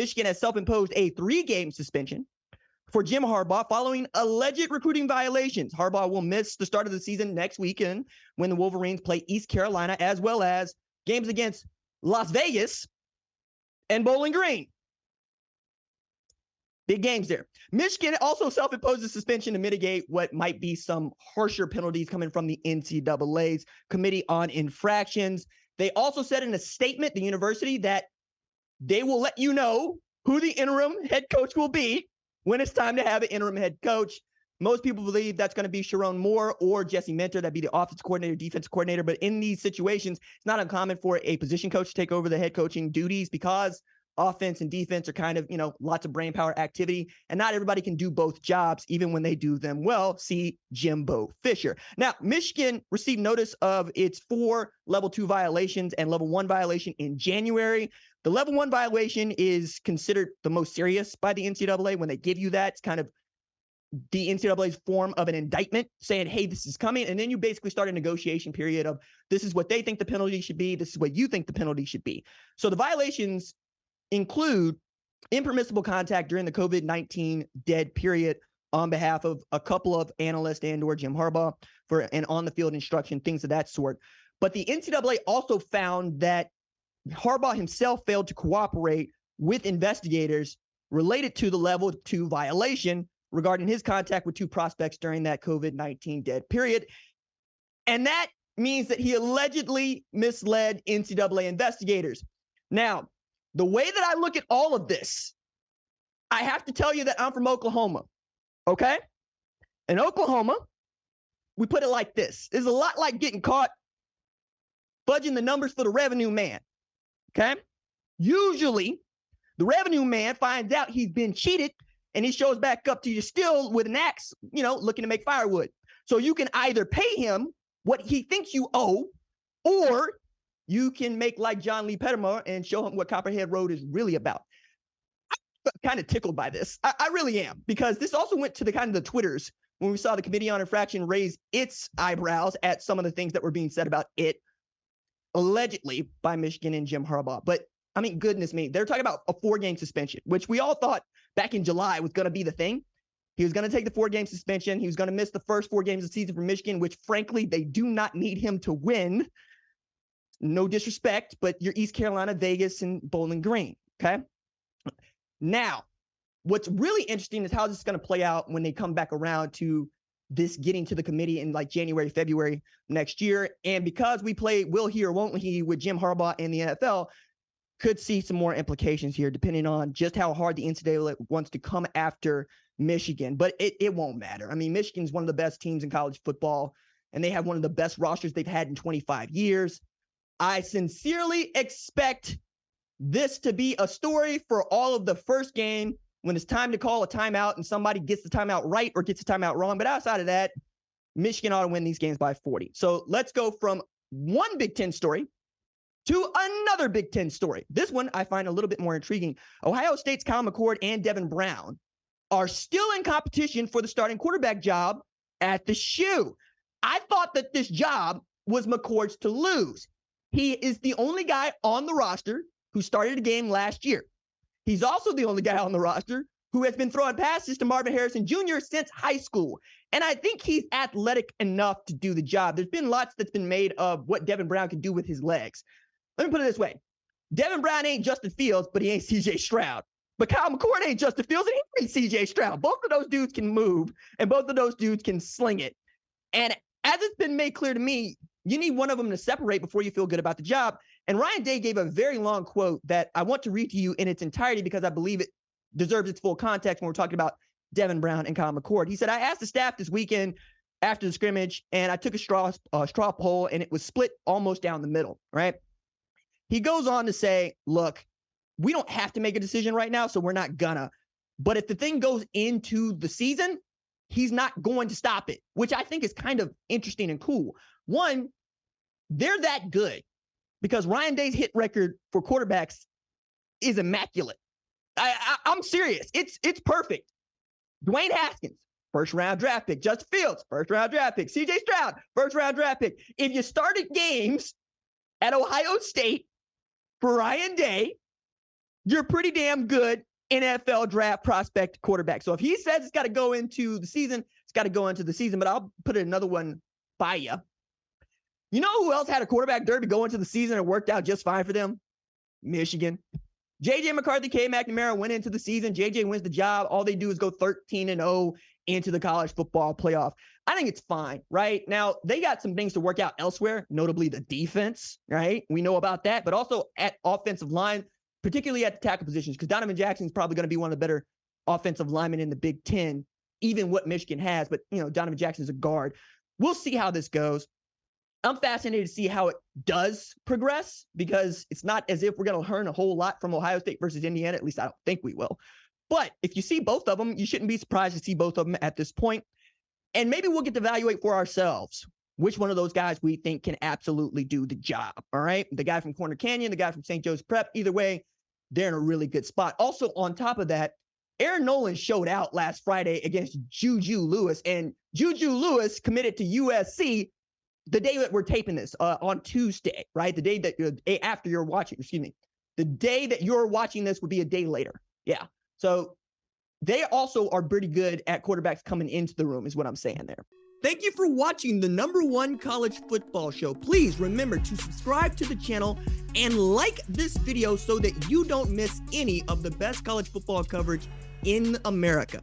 Michigan has self-imposed a 3-game suspension for Jim Harbaugh following alleged recruiting violations. Harbaugh will miss the start of the season next weekend when the Wolverines play East Carolina, as well as games against Las Vegas and Bowling Green. Big games there. Michigan also self-imposed a suspension to mitigate what might be some harsher penalties coming from the NCAA's Committee on Infractions. They also said in a statement, the university, that they will let you know who the interim head coach will be when it's time to have an interim head coach. Most people believe that's going to be Sharon Moore or Jesse Minter. That'd be the offensive coordinator, defensive coordinator. But in these situations, it's not uncommon for a position coach to take over the head coaching duties because offense and defense are kind of, lots of brain power activity. And not everybody can do both jobs, even when they do them well. See Jimbo Fisher. Now, Michigan received notice of its 4 level 2 violations and level 1 violation in January. The level 1 violation is considered the most serious by the NCAA. When they give you that, it's kind of the NCAA's form of an indictment saying, hey, this is coming. And then you basically start a negotiation period of this is what they think the penalty should be. This is what you think the penalty should be. So the violations include impermissible contact during the COVID-19 dead period on behalf of a couple of analysts and or Jim Harbaugh for an on-the-field instruction, things of that sort. But the NCAA also found that Harbaugh himself failed to cooperate with investigators related to the level 2 violation regarding his contact with 2 prospects during that COVID-19 dead period. And that means that he allegedly misled NCAA investigators. Now, the way that I look at all of this, I have to tell you that I'm from Oklahoma, okay? In Oklahoma, we put it like this. It's a lot like getting caught fudging the numbers for the revenue man, okay? Usually, the revenue man finds out he's been cheated, and he shows back up to you still with an axe, looking to make firewood. So you can either pay him what he thinks you owe, or you can make like John Lee Pettimore and show him what Copperhead Road is really about. I'm kind of tickled by this. I really am, because this also went to the kind of the Twitters when we saw the Committee on Infraction raise its eyebrows at some of the things that were being said about it, allegedly by Michigan and Jim Harbaugh. But I mean, goodness me, they're talking about a 4-game suspension, which we all thought back in July was going to be the thing. He was going to take the 4-game suspension. He was going to miss the first 4 games of the season for Michigan, which frankly, they do not need him to win. No disrespect, but you're East Carolina, Vegas, and Bowling Green, okay? Now, what's really interesting is how this is going to play out when they come back around to this getting to the committee in like January, February next year. And because we play will he or won't he with Jim Harbaugh and the NFL, could see some more implications here depending on just how hard the NCAA wants to come after Michigan. But it won't matter. I mean, Michigan's one of the best teams in college football, and they have one of the best rosters they've had in 25 years. I sincerely expect this to be a story for all of the first game when it's time to call a timeout and somebody gets the timeout right or gets the timeout wrong. But outside of that, Michigan ought to win these games by 40. So let's go from one Big Ten story to another Big Ten story. This one I find a little bit more intriguing. Ohio State's Kyle McCord and Devin Brown are still in competition for the starting quarterback job at the SHU. I thought that this job was McCord's to lose. He is the only guy on the roster who started a game last year. He's also the only guy on the roster who has been throwing passes to Marvin Harrison Jr. since high school. And I think he's athletic enough to do the job. There's been lots that's been made of what Devin Brown can do with his legs. Let me put it this way. Devin Brown ain't Justin Fields, but he ain't C.J. Stroud. But Kyle McCord ain't Justin Fields, and he ain't C.J. Stroud. Both of those dudes can move, and both of those dudes can sling it. And as it's been made clear to me, you need one of them to separate before you feel good about the job. And Ryan Day gave a very long quote that I want to read to you in its entirety because I believe it deserves its full context when we're talking about Devin Brown and Kyle McCord. He said, I asked the staff this weekend after the scrimmage, and I took a straw poll, and it was split almost down the middle, right? He goes on to say, look, we don't have to make a decision right now, so we're not gonna. But if the thing goes into the season, he's not going to stop it, which I think is kind of interesting and cool. One, they're that good because Ryan Day's hit record for quarterbacks is immaculate. I'm serious. It's perfect. Dwayne Haskins, first-round draft pick. Justin Fields, first-round draft pick. C.J. Stroud, first-round draft pick. If you started games at Ohio State for Ryan Day, you're pretty damn good NFL draft prospect quarterback. So if he says it's got to go into the season, it's got to go into the season. But I'll put another one by you. You know who else had a quarterback derby go into the season and worked out just fine for them? Michigan. J.J. McCarthy, K. McNamara went into the season. J.J. wins the job. All they do is go 13-0 into the college football playoff. I think it's fine, right? Now, they got some things to work out elsewhere, notably the defense, right? We know about that, but also at offensive line, particularly at the tackle positions, because Donovan Jackson is probably going to be one of the better offensive linemen in the Big Ten, even what Michigan has. But, Donovan Jackson is a guard. We'll see how this goes. I'm fascinated to see how it does progress, because it's not as if we're going to learn a whole lot from Ohio State versus Indiana. At least I don't think we will. But if you see both of them, you shouldn't be surprised to see both of them at this point. And maybe we'll get to evaluate for ourselves which one of those guys we think can absolutely do the job. All right. The guy from Corner Canyon, the guy from St. Joe's Prep, either way, they're in a really good spot. Also, on top of that, Aaron Nolan showed out last Friday against Juju Lewis, and Juju Lewis committed to USC the day that we're taping this on Tuesday, right? The day that after you're watching, the day that you're watching this would be a day later. Yeah. So they also are pretty good at quarterbacks coming into the room is what I'm saying there. Thank you for watching the #1 college football show. Please remember to subscribe to the channel and like this video so that you don't miss any of the best college football coverage in America.